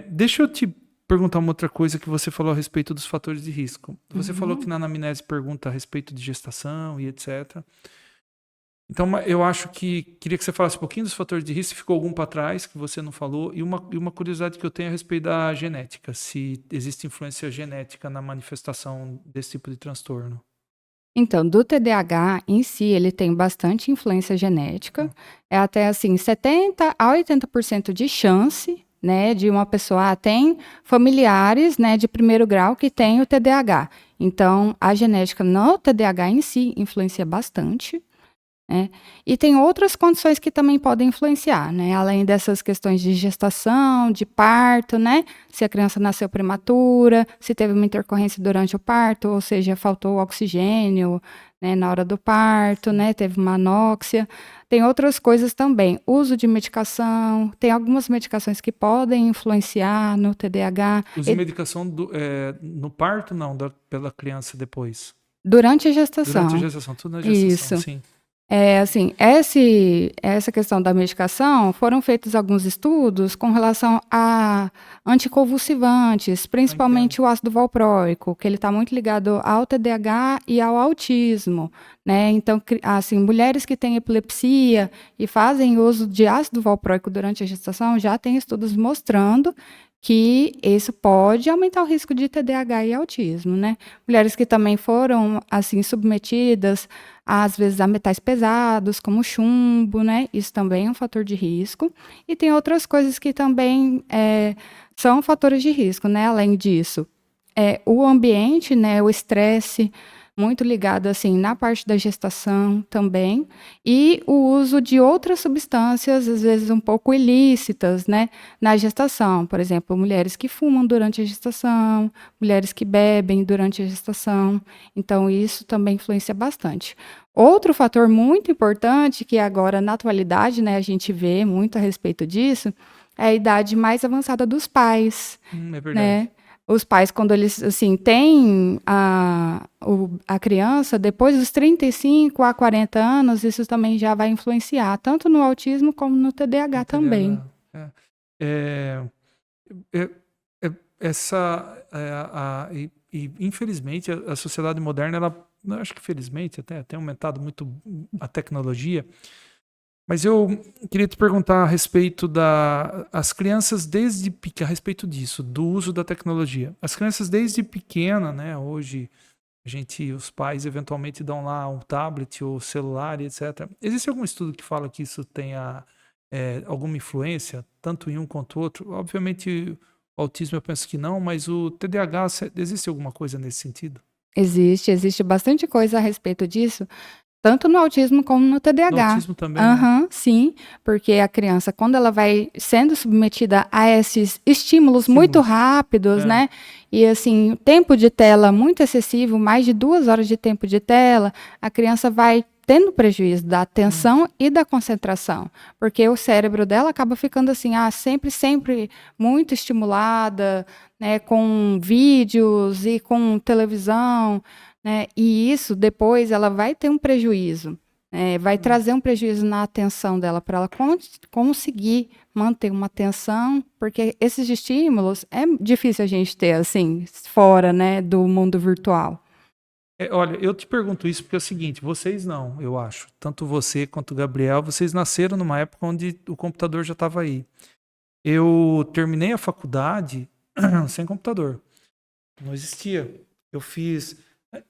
Deixa eu te perguntar uma outra coisa que você falou a respeito dos fatores de risco. Você falou que Uhum. na anamnese pergunta a respeito de gestação e etc. Então, eu acho que queria que você falasse um pouquinho dos fatores de risco, se ficou algum para trás que você não falou, e uma curiosidade que eu tenho a respeito da genética, se existe influência genética na manifestação desse tipo de transtorno. Então, do TDAH em si, ele tem bastante influência genética. É até assim, 70 a 80% de chance, né, de uma pessoa tem familiares, né, de primeiro grau que tem o TDAH. Então, a genética no TDAH em si influencia bastante. Né? E tem outras condições que também podem influenciar, né? Além dessas questões de gestação, de parto, né? Se a criança nasceu prematura, se teve uma intercorrência durante o parto, ou seja, faltou oxigênio, né, na hora do parto, né? Teve uma anóxia. Tem outras coisas também. Uso de medicação, tem algumas medicações que podem influenciar no TDAH. Use medicação no parto, não, pela criança depois. Durante a Durante a gestação. gestação, tudo na gestação, Isso. sim. Assim, essa questão da medicação, foram feitos alguns estudos com relação a anticonvulsivantes, Eu entendo. principalmente o ácido valproico, que ele está muito ligado ao TDAH e ao autismo, né? Então, assim, mulheres que têm epilepsia e fazem uso de ácido valproico durante a gestação, já tem estudos mostrando que isso pode aumentar o risco de TDAH e autismo, né? Mulheres que também foram, assim, submetidas às vezes a metais pesados, como chumbo, né? Isso também é um fator de risco. E tem outras coisas que também são fatores de risco, né? Além disso, o ambiente, né? O estresse, muito ligado assim na parte da gestação também, e o uso de outras substâncias, às vezes um pouco ilícitas, né, na gestação. Por exemplo, mulheres que fumam durante a gestação, mulheres que bebem durante a gestação. Então, isso também influencia bastante. Outro fator muito importante, que agora na atualidade, né, a gente vê muito a respeito disso, é a idade mais avançada dos pais, É né? verdade. Os pais, quando eles, assim, têm a criança, depois dos 35 a 40 anos, isso também já vai influenciar, tanto no autismo como no TDAH No também. TDAH. É, é, é, essa, infelizmente, a sociedade moderna, ela, eu acho que felizmente até tem aumentado muito a tecnologia. Mas eu queria te perguntar a respeito as crianças desde pequena, a respeito disso, do uso da tecnologia. As crianças desde pequena, né, hoje os pais eventualmente dão lá um tablet ou celular e etc. Existe algum estudo que fala que isso tenha alguma influência, tanto em um quanto o outro? Obviamente, o autismo eu penso que não, mas o TDAH, existe alguma coisa nesse sentido? Existe bastante coisa a respeito disso, tanto no autismo como no No TDAH. autismo também, é. Aham, sim, porque a criança, quando ela vai sendo submetida a esses estímulos muito Estímulos. rápidos, É. né? E assim, tempo de tela muito excessivo, mais de 2 horas de tempo de tela, a criança vai tendo prejuízo da Hum. atenção e da concentração, porque o cérebro dela acaba ficando assim, sempre muito estimulada, né, com vídeos e com televisão, né? E isso depois ela vai ter um prejuízo, vai Hum. trazer um prejuízo na atenção dela para ela conseguir manter uma atenção, porque esses estímulos é difícil a gente ter assim fora, né, do mundo virtual. Olha, eu te pergunto isso porque é o seguinte, vocês não, eu acho. Tanto você quanto o Gabriel, vocês nasceram numa época onde o computador já estava aí. Eu terminei a faculdade sem computador. Não existia. Eu fiz.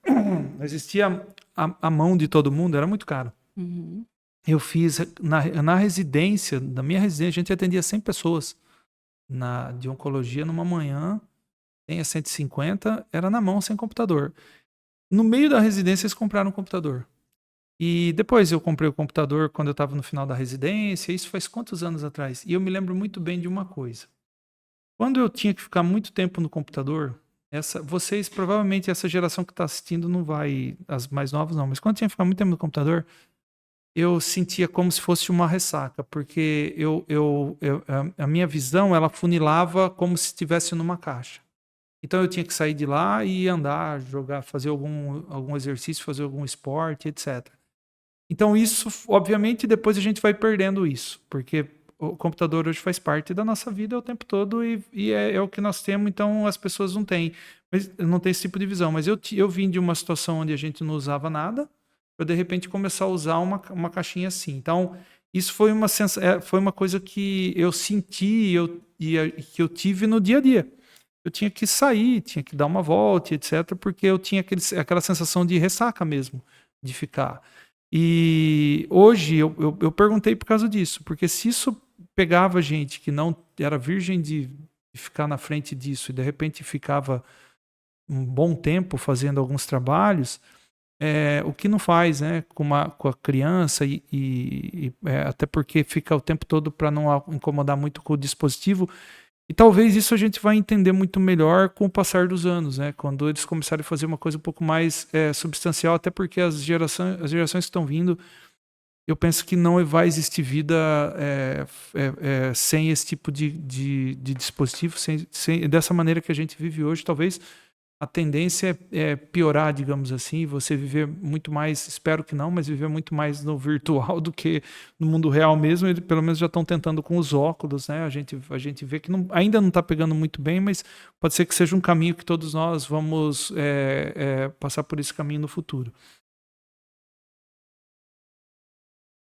Não existia a mão de todo mundo, era muito caro. Uhum. Eu fiz na residência, na minha residência, a gente atendia 100 pessoas de oncologia numa manhã, tem a 150, era na mão sem computador. No meio da residência, eles compraram um computador. E depois eu comprei o computador quando eu estava no final da residência, isso faz quantos anos atrás? E eu me lembro muito bem de uma coisa. Quando eu tinha que ficar muito tempo no computador, vocês, provavelmente, essa geração que está assistindo não vai, as mais novas não, mas quando eu tinha que ficar muito tempo no computador, eu sentia como se fosse uma ressaca, porque a minha visão, ela funilava como se estivesse numa caixa. Então eu tinha que sair de lá e andar, jogar, fazer algum exercício, fazer algum esporte, etc. Então isso, obviamente, depois a gente vai perdendo isso, porque o computador hoje faz parte da nossa vida o tempo todo e é o que nós temos, então as pessoas não têm. Mas não tem esse tipo de visão. Mas eu vim de uma situação onde a gente não usava nada, para de repente começar a usar uma caixinha assim. Então, isso foi uma coisa que eu senti que eu tive no dia a dia. Eu tinha que sair, tinha que dar uma volta, etc., porque eu tinha aquela sensação de ressaca mesmo, de ficar. E hoje eu perguntei por causa disso, porque se isso pegava gente que não era virgem de ficar na frente disso e de repente ficava um bom tempo fazendo alguns trabalhos, o que não faz, né, com a criança até porque fica o tempo todo para não incomodar muito com o dispositivo. E talvez isso a gente vai entender muito melhor com o passar dos anos, né? Quando eles começarem a fazer uma coisa um pouco mais substancial, até porque as gerações que estão vindo, eu penso que não vai existir vida sem esse tipo de dispositivo, dessa maneira que a gente vive hoje. Talvez a tendência é piorar, digamos assim, você viver muito mais, espero que não, mas viver muito mais no virtual do que no mundo real mesmo. Eles pelo menos já estão tentando com os óculos, né? A gente vê que ainda não está pegando muito bem, mas pode ser que seja um caminho que todos nós vamos passar por esse caminho no futuro.